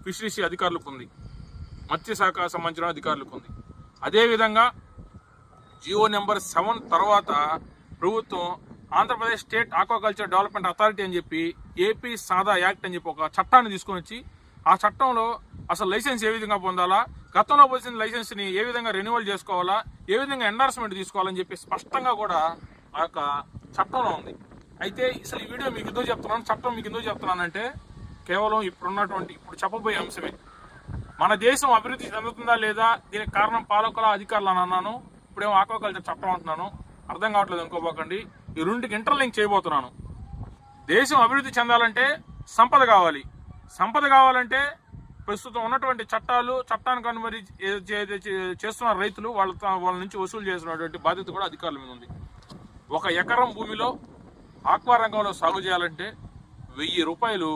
Fisheries అధికారులకు ఉంది, మత్స్యశాఖ సంబంధించిన అధికారులకు ఉంది. అదేవిధంగా జియో నెంబర్ 7 తర్వాత ప్రభుత్వం Andhra Pradesh state aquaculture development authority అని చెప్పి ఏపీ సాదా యాక్ట్ అని చెప్పి ఒక చట్టాన్ని తీసుకొని వచ్చి ఆ చట్టంలో అసలు లైసెన్స్ ఏ విధంగా పొందాలా, గతంలో వచ్చిన లైసెన్స్ని ఏ విధంగా రెన్యువల్ చేసుకోవాలా, ఏ విధంగా ఎండార్స్మెంట్ తీసుకోవాలని చెప్పి స్పష్టంగా కూడా ఆ యొక్క చట్టంలో ఉంది. అయితే అసలు ఈ వీడియో మీకు ఎందుకు చెప్తున్నాను, చట్టం మీకు ఎందుకు చెప్తున్నానంటే కేవలం ఇప్పుడు చెప్పబోయే అంశమే. మన దేశం అభివృద్ధి చెందుతుందా లేదా దీనికి కారణం పాలకుల అధికారులు అని అన్నాను, ఇప్పుడేమో ఆక్వాకల్చర్ చట్టం అంటున్నాను. అర్థం కావట్లేదు అనుకోపోకండి. ఈ రెండుకి ఇంటర్లింక్ చేయబోతున్నాను. దేశం అభివృద్ధి చెందాలంటే సంపద కావాలి. సంపద కావాలంటే ప్రస్తుతం ఉన్నటువంటి చట్టానికి అనుమతి చేస్తున్న రైతులు వాళ్ళ నుంచి వసూలు చేసినటువంటి బాధ్యత కూడా అధికారుల మీద ఉంది. 1 ఎకరం భూమిలో ఆక్వా రంగంలో సాగు చేయాలంటే 1000 రూపాయలు